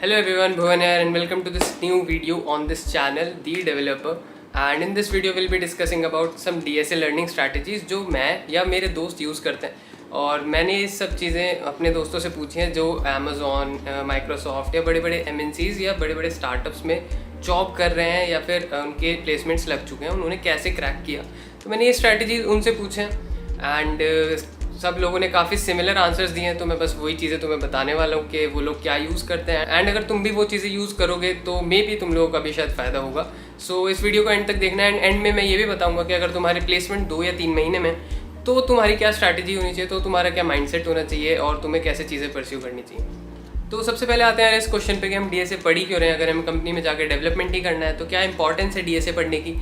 Hello everyone, Bhuvan here and welcome to this new video on this channel, The Developer. And in this video we'll be discussing about some DSA learning strategies जो मैं या मेरे दोस्त use करते हैं। और मैंने ये सब चीज़ें अपने दोस्तों से पूछी हैं जो Amazon, Microsoft या बड़े बड़े MNCs या बड़े बड़े स्टार्टअप्स में जॉब कर रहे हैं या फिर उनके प्लेसमेंट्स लग चुके हैं, उन्होंने कैसे क्रैक किया। तो मैंने ये स्ट्रैटेजीज उनसे पूछे हैं एंड सब लोगों ने काफ़ी सिमिलर आंसर्स दिए हैं। तो मैं बस वही चीज़ें तुम्हें बताने वाला हूँ कि वो लोग क्या यूज़ करते हैं एंड अगर तुम भी वो चीज़ें यूज़ करोगे तो मे भी तुम लोगों का भी शायद फ़ायदा होगा। सो इस वीडियो को एंड तक देखना है एंड में मैं ये भी बताऊँगा कि अगर तुम्हारे प्लेसमेंट 2 या 3 महीने में तो तुम्हारी क्या स्ट्रैटेजी होनी चाहिए, तो तुम्हारा क्या माइंडसेट होना चाहिए और तुम्हें कैसे चीज़ें परस्यू करनी चाहिए। तो सबसे पहले आते हैं इस क्वेश्चन पे कि हम डीएसए पढ़ ही क्यों रहे हैं। अगर हमें कंपनी में जाकर डेवलपमेंट ही करना है तो क्या इंपॉर्टेंस है डीएसए पढ़ने की।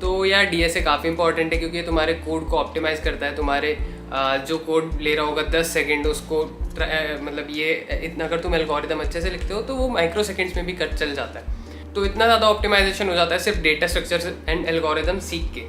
तो यार डीएसए काफ़ी इंपॉर्टेंट है क्योंकि ये तुम्हारे कोड को ऑप्टिमाइज़ करता है। तुम्हारे जो कोड ले रहा होगा 10 सेकेंड उसको मतलब ये इतना अगर तुम एल्गोरिदम अच्छे से लिखते हो तो वो माइक्रो सेकेंड्स में भी कट चल जाता है। तो इतना ज़्यादा ऑप्टिमाइजेशन हो जाता है सिर्फ डेटा स्ट्रक्चर एंड एल्गोरिदम सीख के।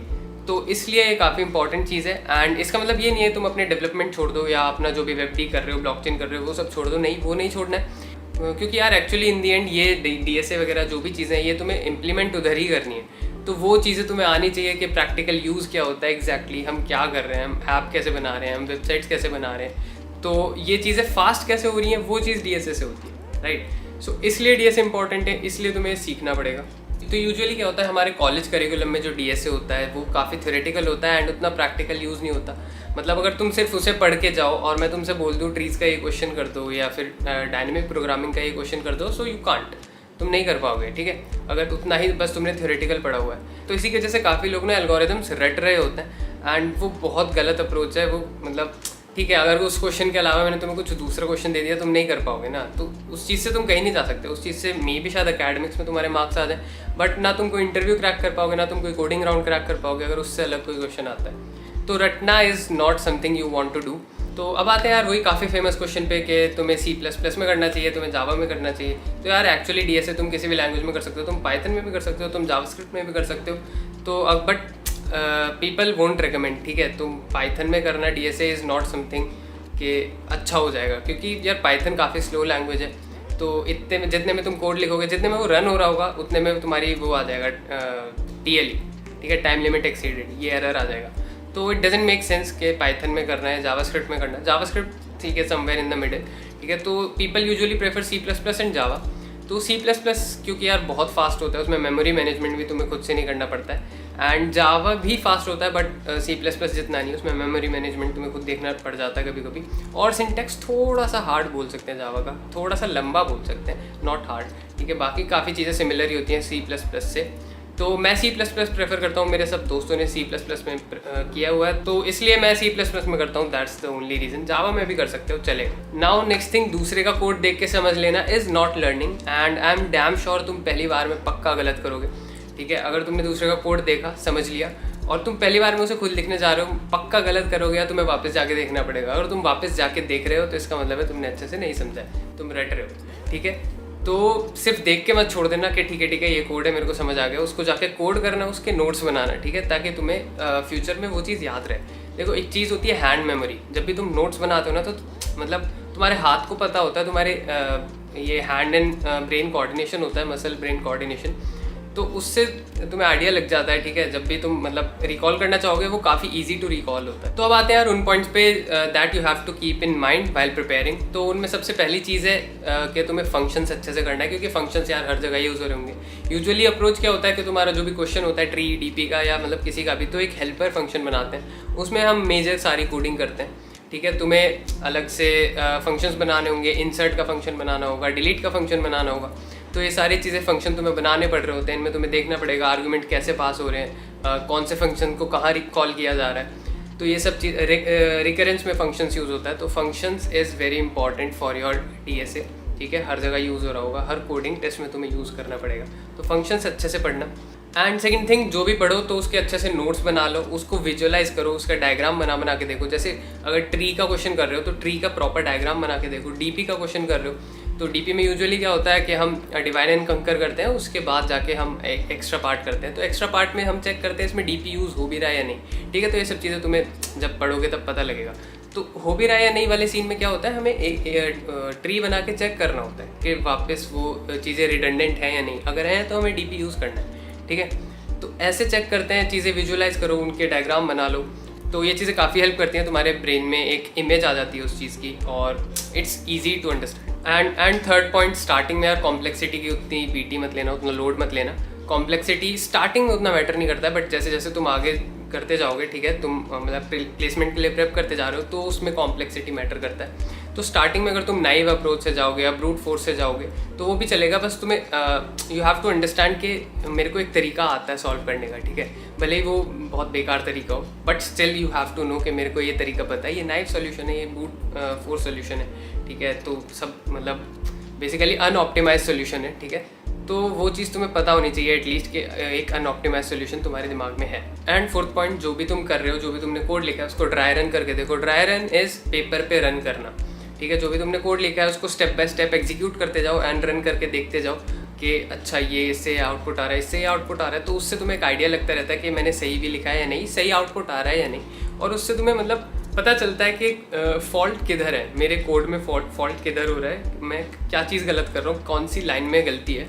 तो इसलिए ये काफ़ी इंपॉर्टेंट चीज़ है एंड इसका मतलब ये नहीं है तुम अपने डेवलपमेंट छोड़ दो या अपना जो भी वेब डी कर रहे हो, ब्लॉकचेन कर रहे हो, वो सब छोड़ दो। नहीं, वो नहीं छोड़ना है क्योंकि यार एक्चुअली इन दी एंड ये डीएसए वगैरह जो भी चीज़ें हैं ये तुम्हें इम्प्लीमेंट उधर ही करनी है। तो वो चीज़ें तुम्हें आनी चाहिए कि प्रैक्टिकल यूज़ क्या होता है एग्जैक्टली, हम क्या कर रहे हैं, हम ऐप कैसे बना रहे हैं, हम वेबसाइट्स कैसे बना रहे हैं, तो ये चीज़ें फास्ट कैसे हो रही हैं, वो चीज़ डीएसए से होती है, राइट। सो इसलिए डीएसए इंपॉर्टेंट है, इसलिए तुम्हें सीखना पड़ेगा। तो यूजुअली क्या होता है हमारे कॉलेज करिकुलम में जो डीएसए होता है वो काफ़ी थ्योरेटिकल होता है एंड उतना प्रैक्टिकल यूज़ नहीं होता। मतलब अगर तुम सिर्फ उसे पढ़ के जाओ और मैं तुमसे बोल दूँ ट्रीज़ का ये क्वेश्चन कर दो या फिर डायनेमिक प्रोग्रामिंग का ये क्वेश्चन कर दो, सो यू कांट, तुम नहीं कर पाओगे, ठीक है, अगर उतना ही बस तुमने थ्योरेटिकल पढ़ा हुआ है। तो इसी की वजह से काफ़ी लोग ना एल्गोरिदम्स रट रहे होते हैं एंड वो बहुत गलत अप्रोच है। वो मतलब ठीक है, अगर उस क्वेश्चन के अलावा मैंने तुम्हें कुछ दूसरा क्वेश्चन दे दिया तुम नहीं कर पाओगे ना, तो उस चीज़ से तुम कहीं नहीं जा सकते। उस चीज़ से मे भी शायद एकेडमिक्स में तुम्हारे मार्क्स आ जाए बट ना तुम कोई इंटरव्यू क्रैक कर पाओगे, ना तुम कोई कोडिंग राउंड क्रैक कर पाओगे अगर उससे अलग कोई क्वेश्चन आता है। तो रटना is not something you want to do. तो अब आते हैं यार वही काफ़ी फेमस क्वेश्चन पे कि तुम्हें C++ में करना चाहिए, तुम्हें जावा में करना चाहिए। तो यार एक्चुअली डीएसए तुम किसी भी लैंग्वेज में कर सकते हो, तुम पाइथन में भी कर सकते हो, तुम जावास्क्रिप्ट में भी कर सकते हो। तो अब बट पीपल वोंट रिकमेंड, ठीक है, तुम पाइथन में करना डीएसए इज़ नॉट समथिंग कि अच्छा हो जाएगा क्योंकि यार पाइथन काफ़ी स्लो लैंग्वेज है। तो इतने में जितने में तुम कोड लिखोगे, जितने में वो रन हो रहा होगा उतने में तुम्हारी वो आ जाएगा TLE, ठीक है, टाइम लिमिट एक्सीडेड, ये एरर आ जाएगा। तो इट डजंट मेक सेंस कि पाइथन में करना है, जावास्क्रिप्ट में करना है। जावास्क्रिप्ट ठीक है, समवेयर इन द मिडिल, ठीक है। तो people usually prefer C++ and Java. तो C++ क्योंकि यार बहुत फास्ट होता है, उसमें मेमोरी मैनेजमेंट भी तुम्हें खुद से नहीं करना पड़ता है एंड जावा भी फास्ट होता है बट C++ जितना नहीं, उसमें मेमोरी मैनेजमेंट तुम्हें खुद देखना पड़ जाता है कभी कभी। और सिंटेक्स थोड़ा सा हार्ड बोल सकते हैं जावा का, थोड़ा सा लंबा बोल सकते हैं, नॉट हार्ड, ठीक है। बाकी काफ़ी चीज़ें सिमिलर ही होती हैं C++ से। तो मैं C++ प्रेफर करता हूँ, मेरे सब दोस्तों ने C++ में किया हुआ है तो इसलिए मैं C++ में करता हूँ, दैट्स द ओनली रीज़न। जावा में भी कर सकते हो, चलेगा। नाउ नेक्स्ट थिंग, दूसरे का कोड देख के समझ लेना is not learning and I am damn sure तुम पहली बार में पक्का गलत करोगे, ठीक है। अगर तुमने दूसरे का कोड देखा, समझ लिया और तुम पहली बार में उसे खुद लिखने जा रहे हो, पक्का गलत करोगे या तुम्हें वापस जाके देखना पड़ेगा। अगर तुम वापस जाके देख रहे हो तो इसका मतलब है तुमने अच्छे से नहीं समझा है, तुम रट रहे हो, ठीक है। तो सिर्फ देख के मत छोड़ देना कि ठीक है ये कोड है, मेरे को समझ आ गया, उसको जाके कोड करना, उसके नोट्स बनाना, ठीक है, ताकि तुम्हें फ्यूचर में वो चीज़ याद रहे। देखो एक चीज़ होती है हैंड मेमोरी, जब भी तुम नोट्स बनाते हो ना तो मतलब तुम्हारे हाथ को पता होता है, तुम्हारे ये हैंड एंड ब्रेन कोऑर्डिनेशन होता है, मसल ब्रेन कोऑर्डिनेशन, तो उससे तुम्हें आइडिया लग जाता है, ठीक है। जब भी तुम मतलब रिकॉल करना चाहोगे वो काफ़ी इजी टू रिकॉल होता है। तो अब आते हैं यार उन पॉइंट्स पे that you have to keep in mind while preparing. तो उनमें सबसे पहली चीज़ है कि तुम्हें फंक्शंस अच्छे से करना है क्योंकि फंक्शंस यार हर जगह यूज़ हो रहे होंगे। यूजुअली अप्रोच क्या होता है कि तुम्हारा जो भी क्वेश्चन होता है ट्री, डीपी का या मतलब किसी का भी, तो एक हेल्पर फंक्शन बनाते हैं, उसमें हम मेजर सारी कोडिंग करते हैं, ठीक है। तुम्हें अलग से फंक्शंस बनाने होंगे, इंसर्ट का फंक्शन बनाना होगा, डिलीट का फंक्शन बनाना होगा। तो ये सारी चीज़ें फंक्शन तुम्हें बनाने पड़ रहे होते हैं, इनमें तुम्हें देखना पड़ेगा आर्गुमेंट कैसे पास हो रहे हैं, कौन से फंक्शन को कहाँ कॉल किया जा रहा है। तो ये सब चीज़ रिकरेंस में फंक्शंस यूज़ होता है। तो functions is very important for your DSA, ठीक है, हर जगह यूज़ हो रहा होगा, हर कोडिंग टेस्ट में तुम्हें यूज़ करना पड़ेगा। तो फंक्शंस अच्छे से पढ़ना एंड सेकंड थिंग, जो भी पढ़ो तो उसके अच्छे से नोट्स बना लो, उसको विजुअलाइज करो, उसका डायग्राम बना के देखो। जैसे अगर ट्री का क्वेश्चन कर रहे हो तो ट्री का प्रॉपर डायग्राम बना के देखो। डीपी का क्वेश्चन कर रहे हो तो डीपी में यूजुअली क्या होता है कि हम डिवाइड एंड कंकर करते हैं, उसके बाद जाके हम एक एक्स्ट्रा पार्ट करते हैं। तो एक्स्ट्रा पार्ट में हम चेक करते हैं इसमें डीपी यूज़ हो भी रहा है या नहीं, ठीक है। तो ये सब चीज़ें तुम्हें जब पढ़ोगे तब पता लगेगा। तो हो भी रहा है या नहीं वाले सीन में क्या होता है, हमें एक ट्री बना के चेक करना होता है कि वापस वो चीज़ें रिडंडेंट हैं या नहीं। अगर हैं तो हमें डीपी यूज़ करना है, ठीक है। तो ऐसे चेक करते हैं, चीज़ें विजुअलाइज करो, उनके डायग्राम बना लो। तो ये चीज़ें काफ़ी हेल्प करती हैं, तुम्हारे ब्रेन में एक इमेज आ जाती है उस चीज़ की और it's easy to understand. And third point, starting में यार कॉम्प्लेक्सिटी की उतनी पीटी मत लेना, उतना लोड मत लेना। कॉम्प्लेक्सिटी स्टार्टिंग में उतना मैटर नहीं करता है, बट जैसे जैसे तुम आगे करते जाओगे, ठीक है, तुम मतलब प्लेसमेंट के लिए प्रेप करते जा रहे हो तो उसमें कॉम्प्लेक्सिटी मैटर करता है। तो स्टार्टिंग में अगर तुम नाइव अप्रोच से जाओगे या ब्रूट फोर्स से जाओगे तो वो भी चलेगा, बस तुम्हें यू हैव टू अंडरस्टैंड कि मेरे को एक तरीका आता है सॉल्व करने का, ठीक है, भले ही वो बहुत बेकार तरीका हो, but still you have to know कि मेरे को ये तरीका पता है, ये नाइव सोल्यूशन है, ये ब्रूट फोर्स सोल्यूशन है, ठीक है। तो सब मतलब बेसिकली अनऑप्टिमाइज सोल्यूशन है, ठीक है। तो वो चीज़ तुम्हें पता होनी चाहिए एटलीस्ट कि एक अनऑप्टिमाइज सोल्यूशन तुम्हारे दिमाग में है। एंड फोर्थ पॉइंट, जो भी तुम कर रहे हो, जो भी तुमने कोड लिखा है उसको ड्राई रन करके देखो। ड्राई रन इज़ पेपर पे रन करना, ठीक है। जो भी तुमने कोड लिखा है उसको स्टेप बाय स्टेप एग्जीक्यूट करते जाओ एंड रन करके देखते जाओ कि अच्छा ये इससे आउटपुट आ रहा है, इससे आउटपुट आ रहा है। तो उससे तुम्हें एक आइडिया लगता रहता है कि मैंने सही भी लिखा है या नहीं, सही आउटपुट आ रहा है या नहीं, और उससे तुम्हें मतलब पता चलता है कि फॉल्ट किधर है, मेरे कोड में फॉल्ट किधर हो रहा है, मैं क्या चीज़ गलत कर रहा हूँ, कौन सी लाइन में गलती है।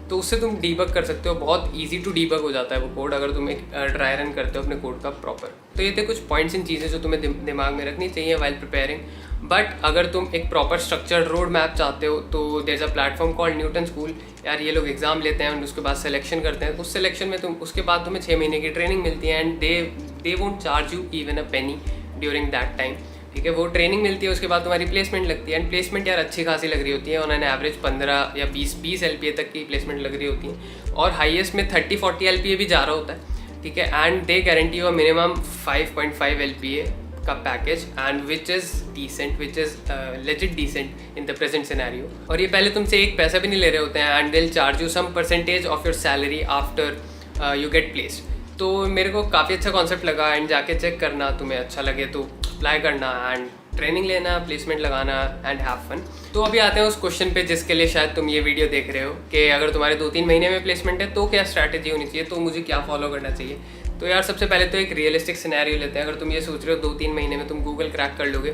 तो उससे तुम डीबग कर सकते हो, बहुत इजी टू डीबग हो जाता है वो कोड अगर तुम एक ड्राई रन करते हो अपने कोड का प्रॉपर। तो ये थे कुछ पॉइंट्स इन चीज़ें जो तुम्हें दिमाग में रखनी चाहिए वाइल प्रिपेयरिंग। बट अगर तुम एक प्रॉपर स्ट्रक्चर्ड रोड मैप चाहते हो तो there is a platform called Newton School. यार ये लोग एग्जाम लेते हैं और उसके बाद सिलेक्शन करते हैं, उस सिलेक्शन में तुम उसके बाद तुम्हें 6 महीने की ट्रेनिंग मिलती है and they won't charge you even a Penney during that time, ठीक है। वो ट्रेनिंग मिलती है, उसके बाद तुम्हारी प्लेसमेंट लगती है एंड प्लेसमेंट यार अच्छी खासी लग रही होती है, ऑन एन एवरेज 15 या 20 LPA तक की प्लेसमेंट लग रही होती है और हाईएस्ट में 30-40 LPA भी जा रहा होता है, ठीक है। And they guarantee you minimum 5.5 LPA का package and which is decent, which is legit decent in the present scenario. और ये पहले तुमसे एक पैसा भी नहीं ले रहे होते हैं and they'll charge you some percentage of your salary after you get placed. तो मेरे को काफ़ी अच्छा कॉन्सेप्ट लगा एंड जाके चेक करना, तुम्हें अच्छा लगे तो अप्लाई करना एंड ट्रेनिंग लेना, प्लेसमेंट लगाना एंड हैव फन। तो अभी आते हैं उस क्वेश्चन पे जिसके लिए शायद तुम ये वीडियो देख रहे हो कि अगर तुम्हारे 2-3 महीने में प्लेसमेंट है तो क्या स्ट्रैटेजी होनी चाहिए, तो मुझे क्या फॉलो करना चाहिए। तो यार सबसे पहले तो एक रियलिस्टिक सिनेरियो लेते हैं। अगर तुम ये सोच रहे हो 2-3 महीने में तुम गूगल क्रैक कर लोगे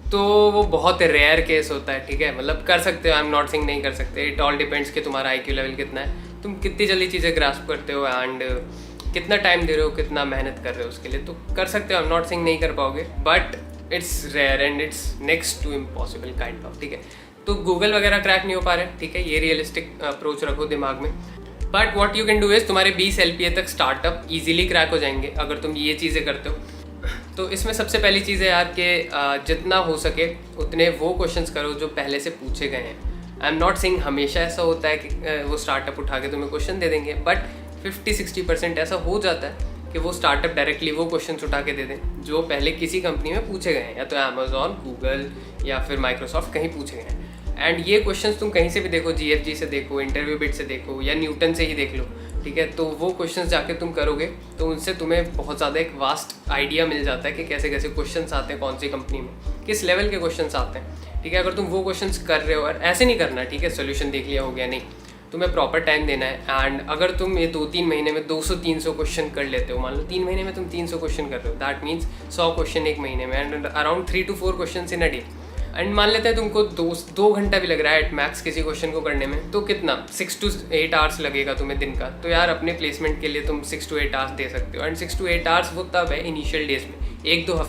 तो वो बहुत रेयर केस होता है, ठीक है। मतलब कर सकते हो, आई एम नॉट सेइंग नहीं कर सकते, इट ऑल डिपेंड्स कि तुम्हारा IQ लेवल कितना है, तुम कितनी जल्दी चीज़ें ग्रास्प करते हो एंड कितना टाइम दे रहे हो, कितना मेहनत कर रहे हो उसके लिए। तो कर सकते हो, आई एम नॉट सेइंग नहीं कर पाओगे, but it's rare and it's next to impossible kind of, ठीक है। तो गूगल वगैरह क्रैक नहीं हो पा रहे, ठीक है, ये रियलिस्टिक अप्रोच रखो दिमाग में। But what you can do is तुम्हारे 20 LPA तक स्टार्टअप ईजिली क्रैक हो जाएंगे अगर तुम ये चीज़ें करते हो। तो इसमें सबसे पहली चीज़ है यार कि जितना हो सके उतने वो क्वेश्चंस करो जो पहले से पूछे गए हैं। आई एम नॉट सेइंग हमेशा ऐसा होता है कि वो स्टार्टअप उठा के तुम्हें क्वेश्चन दे देंगे, बट 50-60% ऐसा हो जाता है कि वो स्टार्टअप डायरेक्टली वो क्वेश्चंस उठा के दे दें जो पहले किसी कंपनी में पूछे गए हैं, या तो अमेज़ॉन, गूगल या फिर माइक्रोसॉफ्ट कहीं पूछे गए हैं। एंड ये क्वेश्चंस तुम कहीं से भी देखो, GFG से देखो, इंटरव्यू बिट से देखो या न्यूटन से ही देख लो, ठीक है। तो वो क्वेश्चंस जाके तुम करोगे तो उनसे तुम्हें बहुत ज़्यादा एक वास्ट आइडिया मिल जाता है कि कैसे कैसे क्वेश्चंस आते हैं, कौन सी कंपनी में किस लेवल के क्वेश्चंस आते हैं, ठीक है। अगर तुम वो क्वेश्चंस कर रहे हो, और ऐसे नहीं करना, ठीक है, सोल्यूशन देख लिया हो गया, नहीं, तुम्हें प्रॉपर टाइम देना है। एंड अगर तुम ये 2-3 महीने में 200-300 क्वेश्चन कर लेते हो, मान लो 3 महीने में तुम 300 क्वेश्चन कर रहे हो, दैट मीन्स 100 क्वेश्चन एक महीने में and around 3 to 4 question in a day. And मान लेते हैं तुमको 2 घंटा भी लग रहा है एट मैक्स किसी क्वेश्चन को करने में, तो कितना 6 to 8 आवर्स लगेगा तुम्हें दिन का। तो यार अपने प्लेसमेंट के लिए तुम 6 to 8 आवर्स दे सकते हो। एंड 6 to 8 आवर्स वो तब है इनिशियल डेज में, 1-2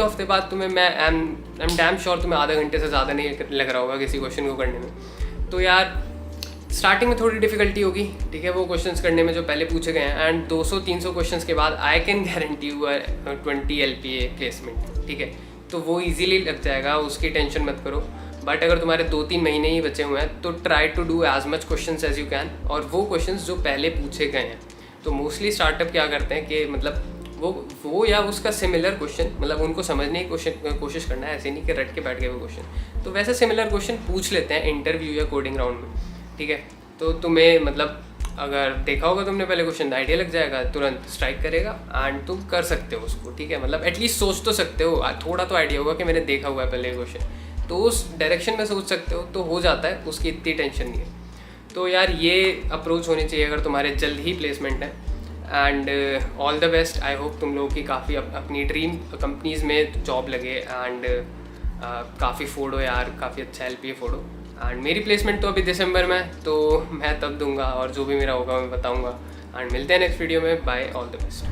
हफ्ते बाद तुम्हें मैं आई एम डैम श्योर तुम्हें आधा घंटे से ज़्यादा नहीं लग रहा होगा किसी क्वेश्चन को करने में। तो यार स्टार्टिंग में थोड़ी डिफिकल्टी होगी, ठीक है, वो क्वेश्चंस करने में जो पहले पूछे गए हैं। एंड 200-300 क्वेश्चंस के बाद I can guarantee you 20 LPA placement, ठीक है। तो वो इजीली लग जाएगा, उसकी टेंशन मत करो। बट अगर तुम्हारे 2-3 महीने ही बचे हुए हैं तो try to do as much questions as you can, और वो क्वेश्चंस जो पहले पूछे गए हैं। तो मोस्टली स्टार्टअप क्या करते हैं कि मतलब वो या उसका सिमिलर क्वेश्चन, मतलब उनको समझने की कोशिश करना है, ऐसे नहीं कि रट के बैठ गए वो क्वेश्चन। तो वैसे सिमिलर क्वेश्चन पूछ लेते हैं इंटरव्यू या कोडिंग राउंड में, ठीक है। तो तुम्हें मतलब अगर देखा होगा तुमने पहले क्वेश्चन, आइडिया लग जाएगा, तुरंत स्ट्राइक करेगा एंड तुम कर सकते हो उसको, ठीक है। मतलब एटलीस्ट सोच तो सकते हो, थोड़ा तो आइडिया होगा कि मैंने देखा हुआ है पहले क्वेश्चन, तो उस डायरेक्शन में सोच सकते हो, तो हो जाता है, उसकी इतनी टेंशन नहीं है। तो यार ये अप्रोच होनी चाहिए अगर तुम्हारे जल्द ही प्लेसमेंट है। And all the best. I hope तुम लोगों की काफ़ी अपनी ड्रीम कंपनीज़ में जॉब लगे एंड काफ़ी फोड़ो यार, काफ़ी अच्छा LPA फोड़ो। एंड मेरी प्लेसमेंट तो अभी दिसंबर में, तो मैं तब दूंगा और जो भी मेरा होगा मैं बताऊंगा। एंड मिलते हैं नेक्स्ट वीडियो में। Bye, all the best.